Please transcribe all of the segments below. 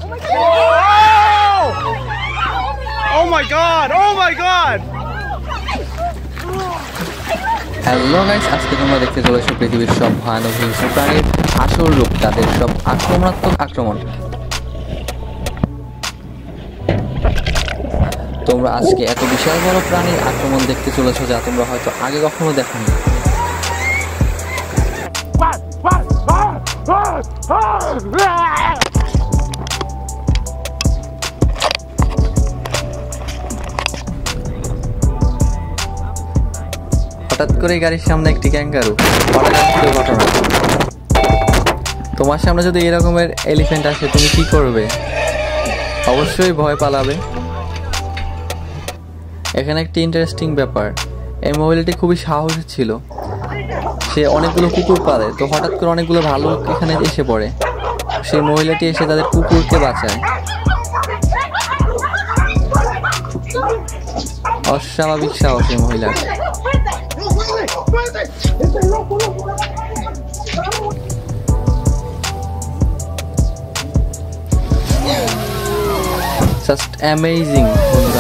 Oh my god! Oh my god! Hello guys, আজকে তোমরা দেখতে চলেছো পৃথিবীর সব ভয়ানক হিংস্র প্রাণীর আসল রূপ, তাদের সব আক্রমণাত্মক আক্রমণ। তোমরা আজকে এত বিশাল বড় প্রাণীর আক্রমণ দেখতে চলেছো যা তোমরা হয়তো আগে কখনো দেখোনি। হঠাৎ করে গাড়ির সামনে একটি ক্যাঙ্গারু, ঘটনা। তোমার সামনে যদি এরকমের এলিফ্যান্ট আসে তুমি কি করবে? অবশ্যই ভয় পালাবে। এখানে একটি ইন্টারেস্টিং ব্যাপার, এই মহিলাটি খুবই সাহসী ছিল। সে অনেকগুলো কুকুর পালে, তো হঠাৎ করে অনেকগুলো ভালুক এখানে এসে পড়ে। সেই মহিলাটি এসে তাদের কুকুরকে বাঁচায়। অস্বাভাবিক সাহস এই মহিলার। Just amazing,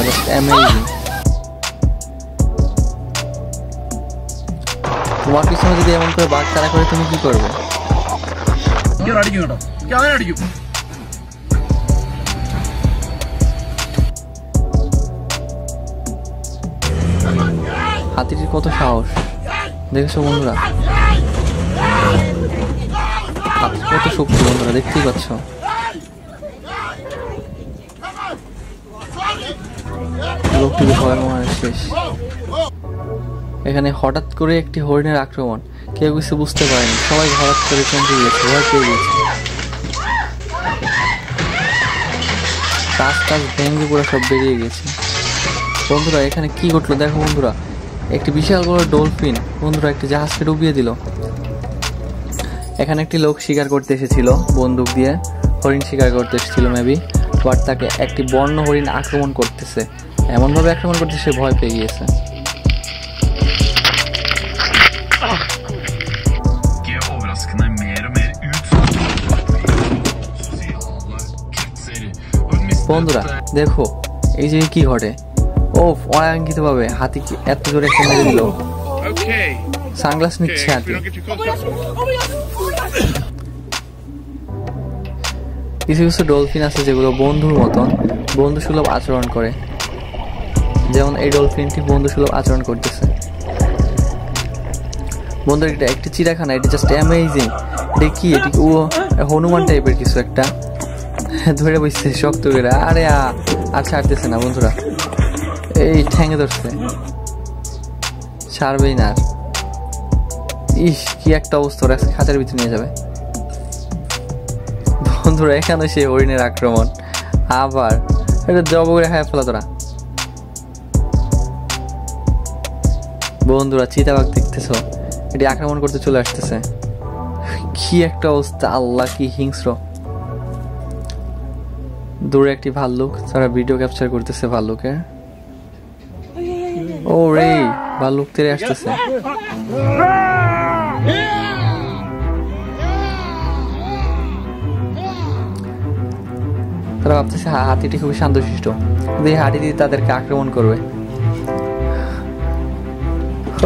just amazing. তোমার পিছনে যদি এমন করে বাঘ তাড়া করে তুমি কি করবে? হাতিটির কত সাহস দেখেছো বন্ধুরা, কত শক্তি বন্ধুরা, দেখতেই পাচ্ছ। লোকটি ভয়ঙ্কর শেষ। এখানে হঠাৎ করে একটি হরিণের আক্রমণ, কেউ কিছু বুঝতে পারেনি, সবাই হঠাৎ করে চমকে গিয়েছে, ভয় পেয়ে গেছে। কাজ ভেঙে পুরো সব বেরিয়ে গেছে। বন্ধুরা এখানে কি ঘটলো দেখো বন্ধুরা, একটি বিশাল বড় ডলফিন বন্ধুরা একটি জাহাজকে ডুবিয়ে দিল। এখানে একটি লোক শিকার করতে এসেছিল, বন্দুক দিয়ে হরিণ শিকার করতে এসেছিল মেবি, বাট তাকে একটি বন্য হরিণ আক্রমণ করতেছে, এমনভাবে আক্রমণ করতে সে ভয় পেয়ে গিয়েছে। বন্ধুরা দেখো এই যে কি ঘটে, ও অনাকাঙ্ক্ষিত ভাবে হাতি এত জোরে একটা মেরে দিল। সানগ্লাস নিচ্ছে হাতি। কিছু কিছু ডলফিন আছে যেগুলো বন্ধুর মতন বন্ধুসুলভ আচরণ করে, যেমন এই ডলফিনটি বন্ধুসুলভ আচরণ করতেছে। বন্ধুরা এটা একটি চিড়িয়াখানা, এটি জাস্ট অ্যামেজিং। এটা কি, এটি ও হনুমান টাইপের কিছু একটা ধরে বসছে শক্ত করে, আরে আর ছাড়তেছে না বন্ধুরা, এই ঠ্যাঙে ধরছে, ছাড়বেই না। ইস কি একটা অবস্থা, খাঁচার ভিতরে নিয়ে যাবে। বন্ধুরা এখানে সেই হরিণের আক্রমণ, আবার এটা জব করে খায় ফেলা তোরা। বন্ধুরা চিতাবাঘ দেখতেছ, এটি আক্রমণ করতে চলে আসতেছে। কি একটা অবস্থা, আল্লাহ কি হিংস্র। দূরে একটি ভাল্লুক, তারা ভিডিও ক্যাপচার করতেছে ভাল্লুকের। ও রে, ভাল্লুক তেড়ে আসতেছে। তারা ভাবতেছে হাতিটি খুবই শান্তশিষ্ট, কিন্তু এই হাতিটি তাদেরকে আক্রমণ করবে।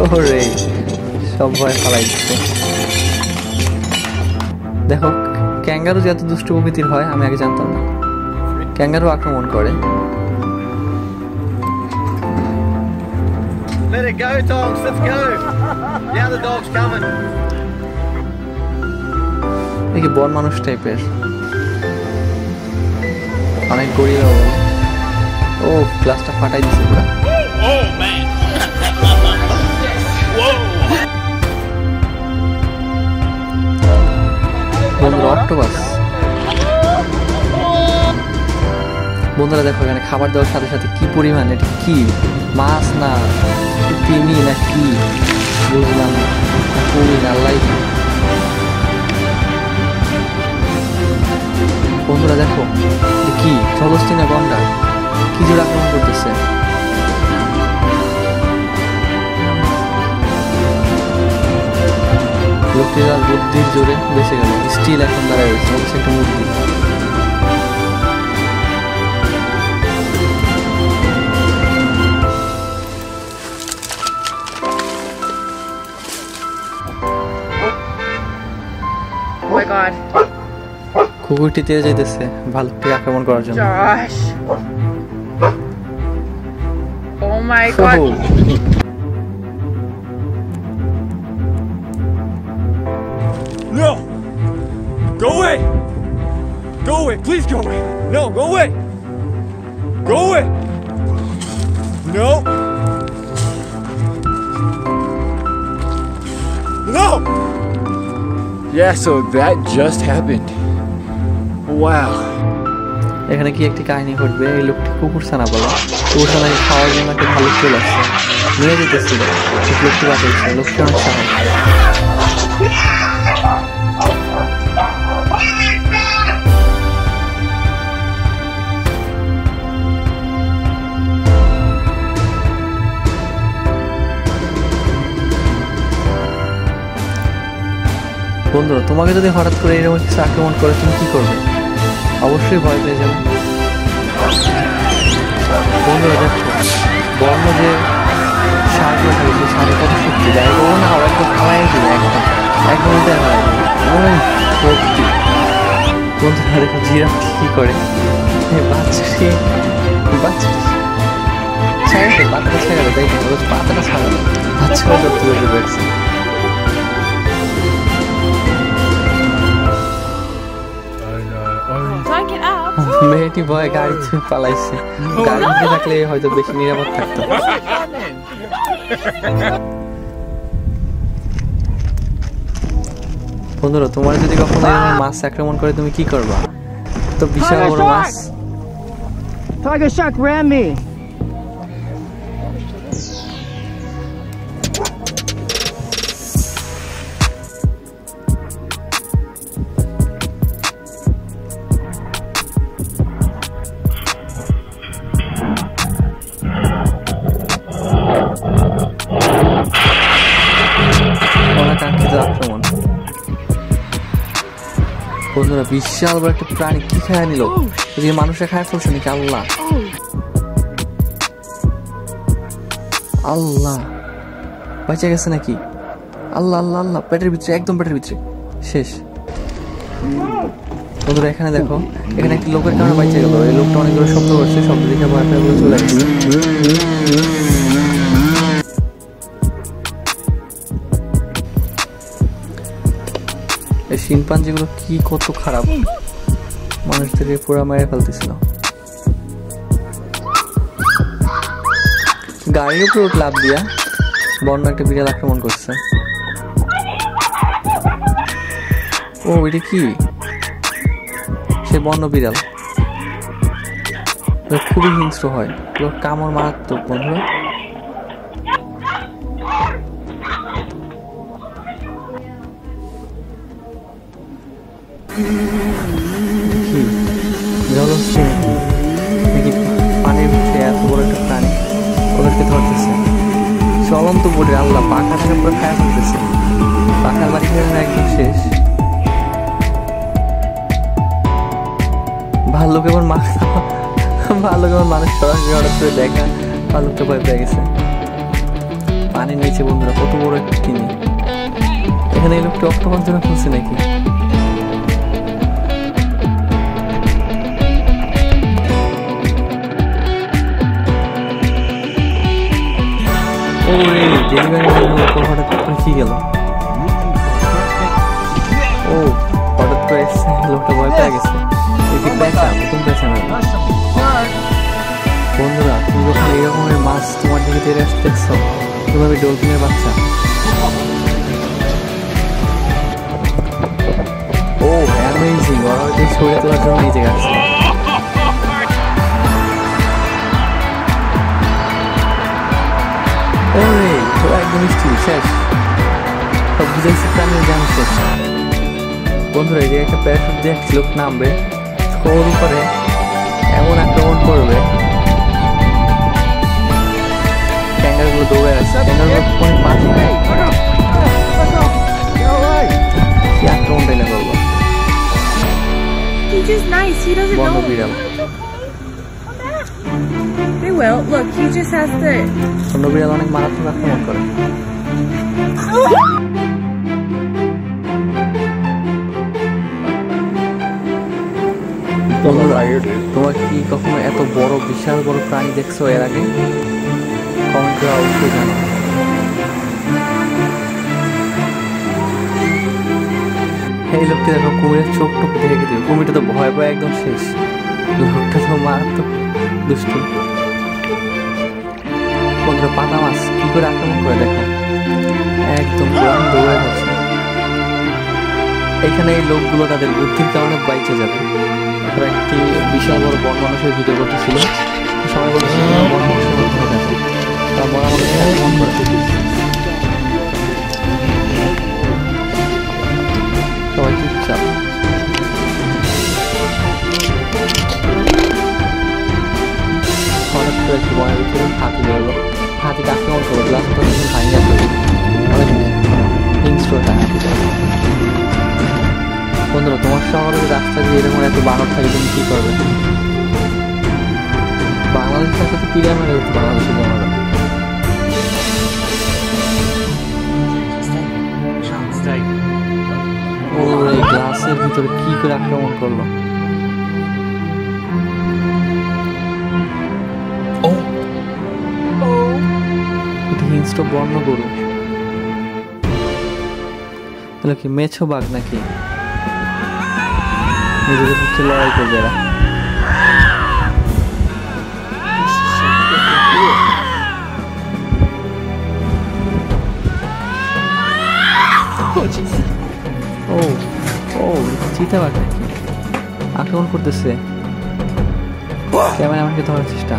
ও রে, সব ভয় ফালাই দিচ্ছে। দেখো ক্যাঙ্গারু যে এত দুষ্ট প্রকৃতির হয় আমি আগে জানতাম না, ক্যাঙ্গারু আক্রমণ করে। Let it go, dogs. Let's go. Now the dog's coming. দেখি বন মানুষ টাইপের, অনেক গরিব। ও গ্লাসটা ফাটাই দিছে পুরো। বন্ধুরা অক্টোপাস, বন্ধুরা দেখো এখানে খাবার দেওয়ার সাথে সাথে কি পরিমাণ, এটা কি মাছ না তিমি না কি বুঝলাম না, কুমির আল্লাহ। বন্ধুরা দেখো কি জলস্থিনা গন্ডার কি জোরে আক্রমণ করতেছে। লোকটি তার বুদ্ধির জোরে বেঁচে গেল, স্টিল এখন দাঁড়ায় রয়েছে, হচ্ছে একটা মূর্তি। কুকুরটি তেড়ে যাইতেছে ভালুকটি আক্রমণ করার জন্য। Josh. Oh my god. No! Go away! Go away! Please go away! No, go away! Go away! No! No! Yeah, so that just happened. Wow. এখানে কি একটি কাহিনী ঘটবে। এই লোকটি কুকুরছানা বলে, কুকুরছানাকে খাওয়ার জন্য একটা ভালুক চলে আসছে, নিয়ে যেতেছিল। লোকটি বাঁচাইছে, লোকটি অনেক সাহস। বন্ধুরা, তোমাকে যদি হঠাৎ করে এরকম কিছু আক্রমণ করে তুমি কি করবে? অবশ্যই ভয় পেয়ে যাবে। বন্ধুরা দেখো, বর্ণ যে সারগুলো থাকে সেই সারে কত শক্তি দেয়। ও না একদম খাওয়াই দিবে, একদম শক্তি। বন্ধুরা দেখো জিরাফটি কি করে, বাচ্চাটি ছাড়াতে পাতাটা ছাড়াবে, তাই পাতাটা ছাড়াবে, বাচ্চাও ধরতে ধরতে পেরেছে। মেয়েটি ভয়ে গাড়ি থেকে পালাইছে। গাড়ি থেকে থাকলে হয়তো বেশি নিরাপদ থাকতো। বন্ধুরা, তোমার যদি কখনো মাছ আক্রমণ করে তুমি কি করবা? তো বিশাল বড় মাছ। Tiger shark ran me. বন্ধুরা, বিশাল বড় একটা প্রাণী কি খায় নিল, মানুষে খায় ফেলছে নাকি? আল্লাহ আল্লাহ, বেঁচে গেছে নাকি? আল্লাহ আল্লাহ আল্লাহ, পেটের ভিতরে, একদম পেটের ভিতরে শেষ। বন্ধুরা এখানে দেখো, এখানে একটি লোকের কারণে বেঁচে গেল। এই লোকটা অনেকগুলো শব্দ করছে, শব্দ দেখে ভয় পেয়ে চলে গেছে। শিম্পাঞ্জিগুলো কি কত খারাপ, মানুষদেরকে পুরো মেরে ফেলতেছিল। গাড়ির উপরে লাফ দিয়া বন্য একটা বিড়াল আক্রমণ করছে। ও এটা কি? সে বন্য বিড়াল, খুবই হিংস্র হয়, কামড় মারাত্মক। বন্ধুরা পানির ভিতরে এত বড় একটা প্রাণী, ওদেরকে ধরতেছে চলন্ত বোর্ডে। আল্লাহ, পাখা থেকে পুরো খায়া ফেলতেছে, পাখার বাড়ি খেয়ে একদম শেষ। ভাল্লুক এবার মানুষ সরাসরি হঠাৎ করে দেখা, ভাল্লুকটা ভয় পেয়ে গেছে। পানির নিচে বন্ধুরা কত বড় একটা কিনি। এখানে এই লোকটা অক্টোপাস ধরে ফেলছে নাকি? হঠাৎ করে কি গেল? ও হঠাৎ করে এসছে, লোকটা ভয় পেয়ে গেছে। বন্ধুরা, তুমি যখন এই রকমের মাছ তোমার দিকে তেড়ে আসতে দেখছো, তুমি ডলফিনের বাচ্চা। ও অ্যামেজিং, ওরা হয়তো ছড়ে তোলার জন্য এই জায়গায় আসছে। ওরে তোরা একদম স্টিল শেষ, সব বুঝাইছি প্রাণীর জান শেষ। বন্ধুরা এই জায়গায় একটা প্যারাশুট দিয়ে এক লোক নামবে, ওর উপরে এমন আক্রমণ করবে, ক্যাঙ্গারুগুলো দৌড়ে আসছে। ক্যাঙ্গারুগুলো মাঝে কি আক্রমণটাই না করবো। বন্য বিড়াল, বন্য বিড়াল অনেক মারাত্মক আক্রমণ করে। তোমরা কি কখনো এত বড় বিশাল বড় প্রাণী দেখছো এর আগে? কমেন্ট করে অবশ্যই জানো। এই লোকটি দেখো কুমিরের চোখ টোক দেখে দিল। কুমিরটা তো ভয় ভয় একদম শেষ। লোকটা তো মারাত্মক দুষ্টু। বন্ধুরা পাতা মাছ কি করে আক্রমণ করে দেখো, একদম দৌড়ে যাচ্ছে। এখানে এই লোকগুলো তাদের বুদ্ধির কারণে বাইচে যাবে। একটি বিশাল বড় বন মানুষের ভিডিও করতেছিল, সবাই বলছে বন মানুষের মধ্যে দেখো, তার বড় মানুষের আক্রমণ করে। সবাই চুপচাপ। হঠাৎ করে একটু বনের ভিতরে হাতি বেরোলো। হাতিটা আক্রমণ করলো, গ্লাস ভাঙিয়ে আসলো। অনেক হিংস্র একটা হাতিটা। বন্ধুরা তোমার শহরের রাস্তা দিয়ে এরকম এত বানর থাকে, তুমি কি করবে? বাংলাদেশের সাথে তো পিড়িয়া মেরে উঠছে বাংলাদেশের জনগণ। ও এই গ্লাসের ভিতরে কি করে আক্রমণ করলো? এটা হিংস্র বন্য গরু, তাহলে কি মেছো বাঘ নাকি? নিজেদের হচ্ছে লড়াই করবে এরা। ও ও চিতা বাঘ নাকি আক্রমণ করতেছে? ক্যামেরাম্যানকে ধরার চেষ্টা।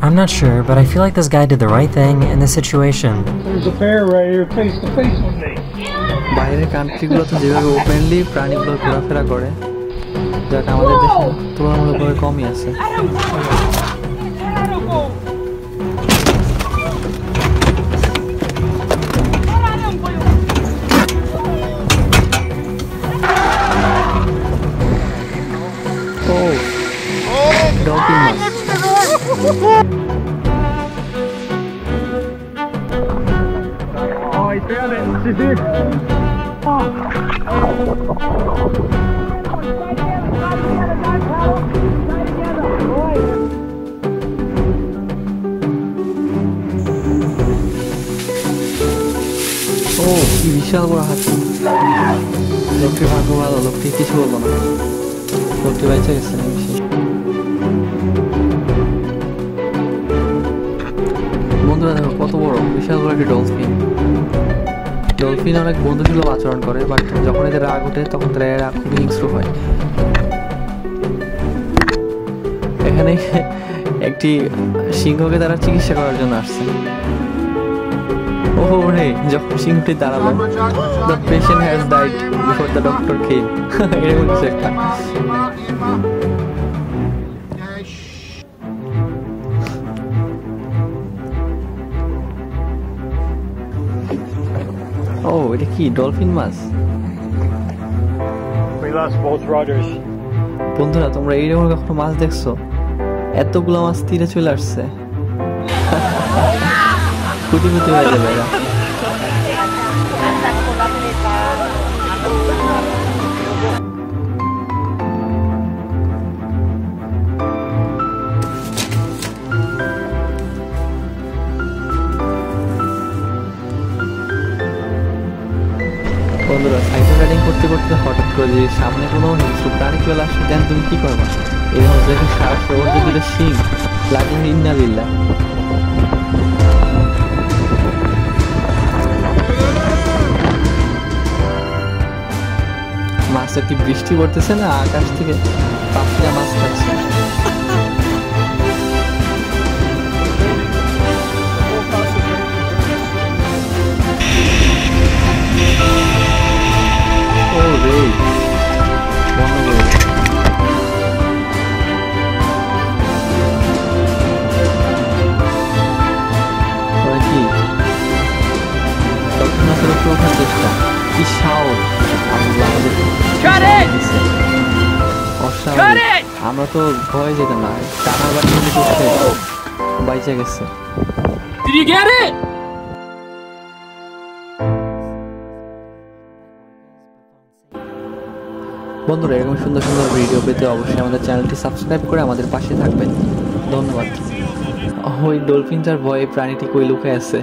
I'm not sure, but I feel like this guy did the right thing in this situation. There's a bear right here face to face with me. বাইরের কান্ট্রিগুলোতে যেভাবে ওপেনলি প্রাণীগুলো ঘোরাফেরা করে, যাকে আমাদের দেশে তুলনামূলকভাবে কমই আছে। ও ডলফিন মাছ। Oh, he found it. It's just here. ও কি বিশাল বড় হাতি। লোকটির ভাগ্য ভালো, লোকটি কিছু বললো না, লোকটি বেঁচে গেছে নিমিশে। বন্ধুরা দেখো কত বড় বিশাল বড় একটি ডলফিন। ডলফিন অনেক বন্ধুসুলভ আচরণ করে, বাট যখন এদের রাগ ওঠে তখন তারা এরা খুবই হিংস্র হয়। এখানে একটি সিংহকে তারা চিকিৎসা করার জন্য আসছে। ও রে, যখন সিংহটি দাঁড়ালো, the patient has died before the doctor came, এরকম কিছু একটা। ও এটা কি ডলফিন মাছ? We lost both rudders. বন্ধুরা তোমরা এইরকম কখনো মাছ দেখছো? এতগুলো মাছ তীরে চলে আসছে, কুটি কুটি হয়ে যাবে এরা। বন্ধুরা সাইকেল রাইডিং করতে করতে হঠাৎ করে যদি সামনে কোনো হিংস্র প্রাণী চলে আসে, দেন তুমি কি করবা? এরকম দেখে সাহস ওর যদি শিং লাগে ইন্না লিল্লাহ। মাছের কি বৃষ্টি পড়তেছে না আকাশ থেকে? পাখিরা মাছ খাচ্ছে। ও রে বন্ধ করে কি তখন আসলে ওঠার চেষ্টা, কি সাহস! আমরা তো ভয় যেতাম না, টানার বাড়ি করতে বাইচে গেছে। Did you get it? বন্ধুরা এরকম সুন্দর সুন্দর ভিডিও পেতে অবশ্যই আমাদের চ্যানেলটি সাবস্ক্রাইব করে আমাদের পাশে থাকবেন। ধন্যবাদ। ওই ডলফিনটার ভয়ে প্রাণীটি কই লুকায় আছে।